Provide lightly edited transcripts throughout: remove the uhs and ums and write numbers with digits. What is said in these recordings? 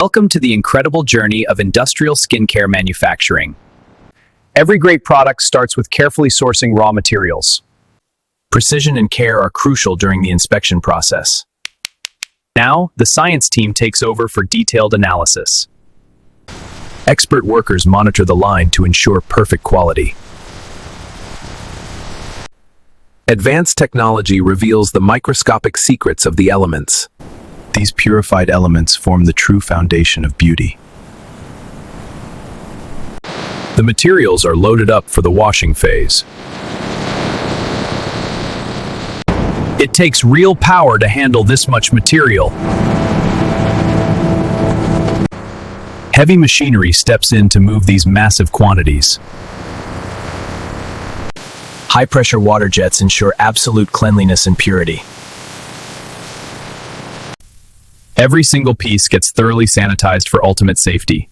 Welcome to the incredible journey of industrial skincare manufacturing. Every great product starts with carefully sourcing raw materials. Precision and care are crucial during the inspection process. Now, the science team takes over for detailed analysis. Expert workers monitor the line to ensure perfect quality. Advanced technology reveals the microscopic secrets of the elements. These purified elements form the true foundation of beauty. The materials are loaded up for the washing phase. It takes real power to handle this much material. Heavy machinery steps in to move these massive quantities. High-pressure water jets ensure absolute cleanliness and purity. Every single piece gets thoroughly sanitized for ultimate safety.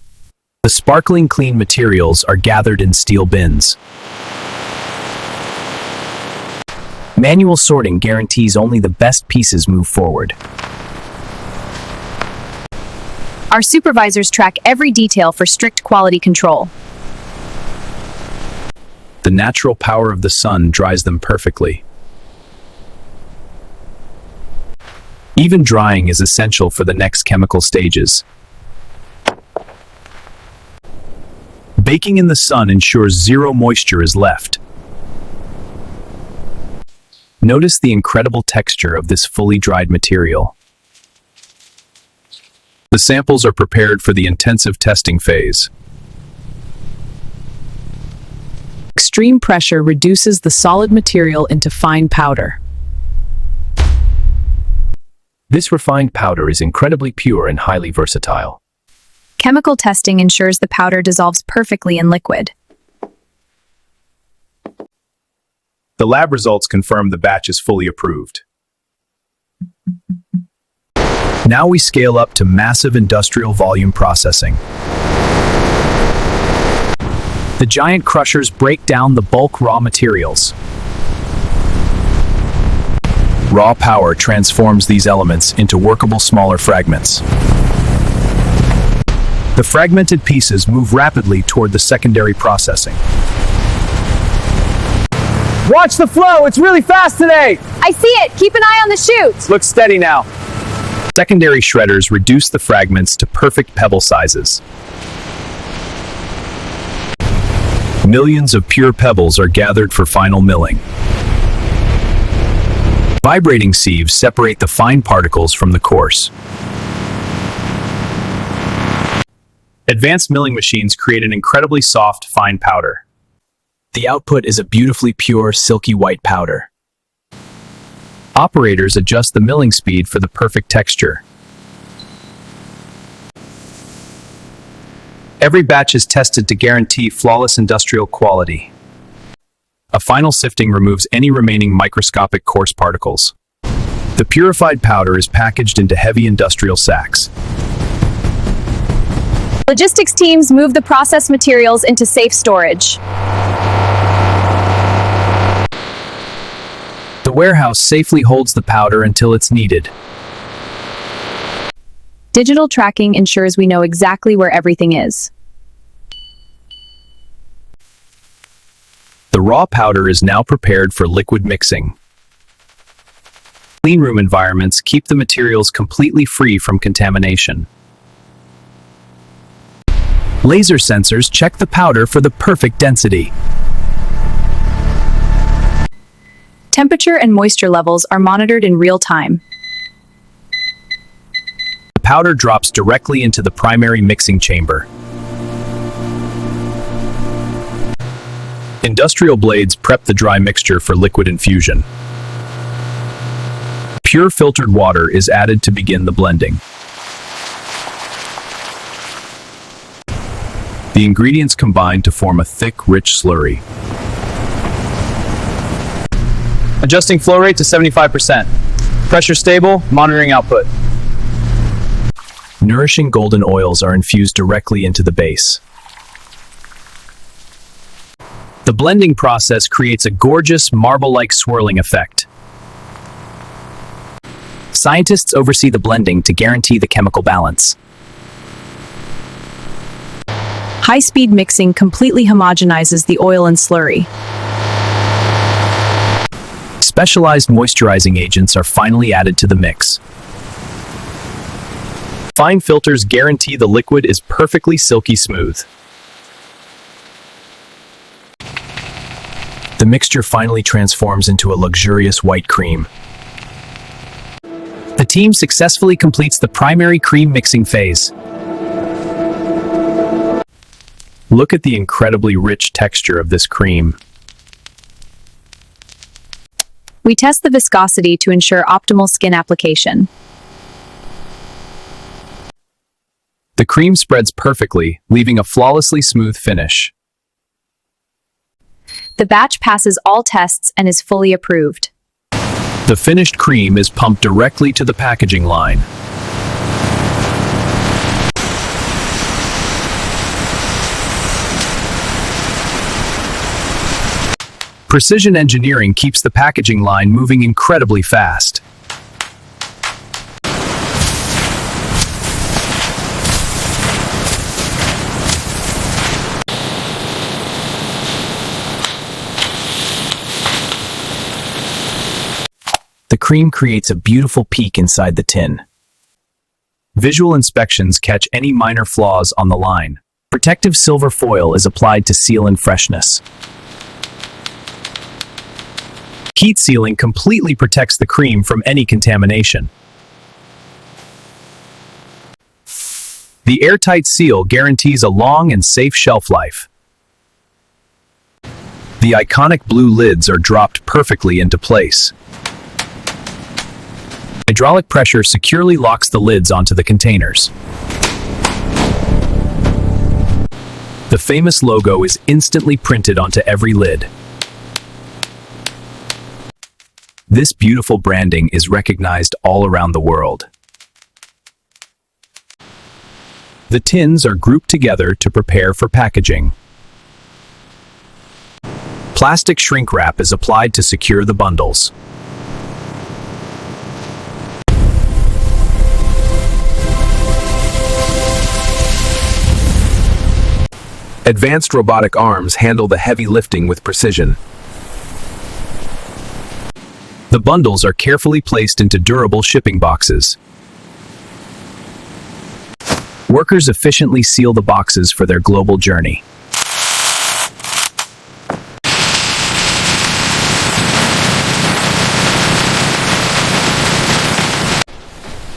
The sparkling clean materials are gathered in steel bins. Manual sorting guarantees only the best pieces move forward. Our supervisors track every detail for strict quality control. The natural power of the sun dries them perfectly. Even drying is essential for the next chemical stages. Baking in the sun ensures zero moisture is left. Notice the incredible texture of this fully dried material. The samples are prepared for the intensive testing phase. Extreme pressure reduces the solid material into fine powder. This refined powder is incredibly pure and highly versatile. Chemical testing ensures the powder dissolves perfectly in liquid. The lab results confirm the batch is fully approved. Now we scale up to massive industrial volume processing. The giant crushers break down the bulk raw materials. Raw power transforms these elements into workable smaller fragments. The fragmented pieces move rapidly toward the secondary processing. Watch the flow, it's really fast today! I see it! Keep an eye on the chute! Look steady now. Secondary shredders reduce the fragments to perfect pebble sizes. Millions of pure pebbles are gathered for final milling. Vibrating sieves separate the fine particles from the coarse. Advanced milling machines create an incredibly soft, fine powder. The output is a beautifully pure, silky white powder. Operators adjust the milling speed for the perfect texture. Every batch is tested to guarantee flawless industrial quality. A final sifting removes any remaining microscopic coarse particles. The purified powder is packaged into heavy industrial sacks. Logistics teams move the processed materials into safe storage. The warehouse safely holds the powder until it's needed. Digital tracking ensures we know exactly where everything is. The raw powder is now prepared for liquid mixing. Cleanroom environments keep the materials completely free from contamination. Laser sensors check the powder for the perfect density. Temperature and moisture levels are monitored in real time. The powder drops directly into the primary mixing chamber. Industrial blades prep the dry mixture for liquid infusion. Pure filtered water is added to begin the blending. The ingredients combine to form a thick, rich slurry. Adjusting flow rate to 75%. Pressure stable, monitoring output. Nourishing golden oils are infused directly into the base. The blending process creates a gorgeous, marble-like swirling effect. Scientists oversee the blending to guarantee the chemical balance. High-speed mixing completely homogenizes the oil and slurry. Specialized moisturizing agents are finally added to the mix. Fine filters guarantee the liquid is perfectly silky smooth. The mixture finally transforms into a luxurious white cream. The team successfully completes the primary cream mixing phase. Look at the incredibly rich texture of this cream. We test the viscosity to ensure optimal skin application. The cream spreads perfectly, leaving a flawlessly smooth finish. The batch passes all tests and is fully approved. The finished cream is pumped directly to the packaging line. Precision engineering keeps the packaging line moving incredibly fast. The cream creates a beautiful peak inside the tin. Visual inspections catch any minor flaws on the line. Protective silver foil is applied to seal in freshness. Heat sealing completely protects the cream from any contamination. The airtight seal guarantees a long and safe shelf life. The iconic blue lids are dropped perfectly into place. Hydraulic pressure securely locks the lids onto the containers. The famous logo is instantly printed onto every lid. This beautiful branding is recognized all around the world. The tins are grouped together to prepare for packaging. Plastic shrink wrap is applied to secure the bundles. Advanced robotic arms handle the heavy lifting with precision. The bundles are carefully placed into durable shipping boxes. Workers efficiently seal the boxes for their global journey.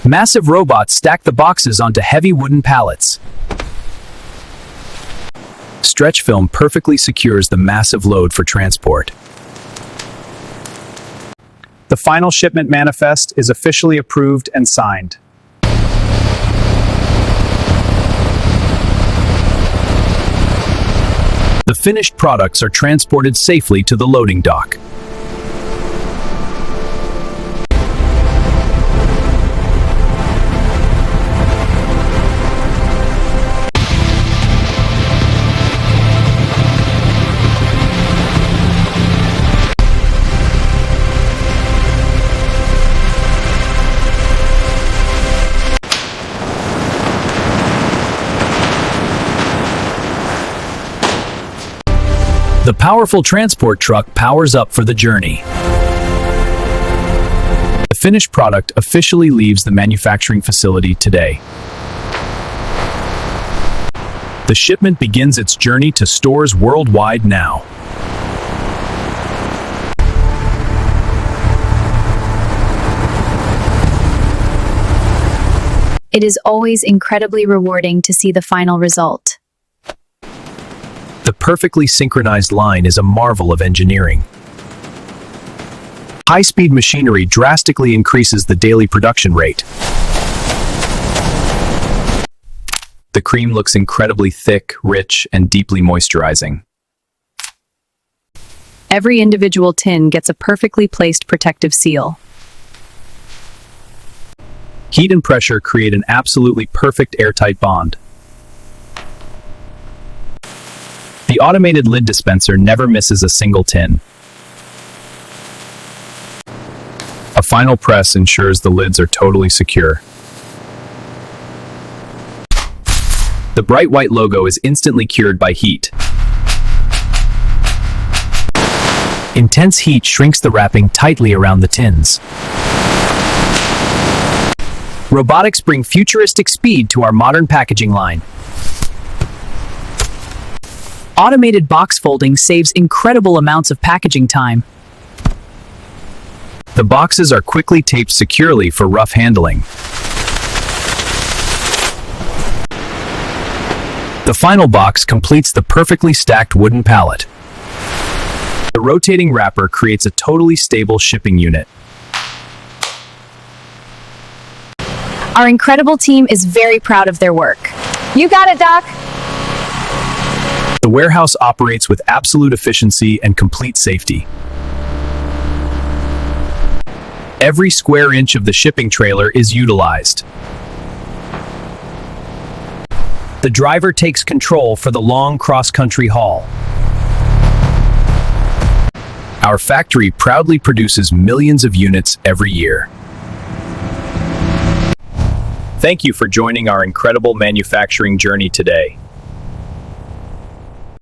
Massive robots stack the boxes onto heavy wooden pallets. Stretch film perfectly secures the massive load for transport. The final shipment manifest is officially approved and signed. The finished products are transported safely to the loading dock. The powerful transport truck powers up for the journey. The finished product officially leaves the manufacturing facility today. The shipment begins its journey to stores worldwide now. It is always incredibly rewarding to see the final result. The perfectly synchronized line is a marvel of engineering. High-speed machinery drastically increases the daily production rate. The cream looks incredibly thick, rich, and deeply moisturizing. Every individual tin gets a perfectly placed protective seal. Heat and pressure create an absolutely perfect airtight bond. The automated lid dispenser never misses a single tin. A final press ensures the lids are totally secure. The The bright white logo is instantly cured by heat. Intense heat shrinks the wrapping tightly around the tins. Robotics bring futuristic speed to our modern packaging line. Automated box folding saves incredible amounts of packaging time. The boxes are quickly taped securely for rough handling. The final box completes the perfectly stacked wooden pallet. The rotating wrapper creates a totally stable shipping unit. Our incredible team is very proud of their work. You got it, Doc. The warehouse operates with absolute efficiency and complete safety. Every square inch of the shipping trailer is utilized. The driver takes control for the long cross-country haul. Our factory proudly produces millions of units every year. Thank you for joining our incredible manufacturing journey today.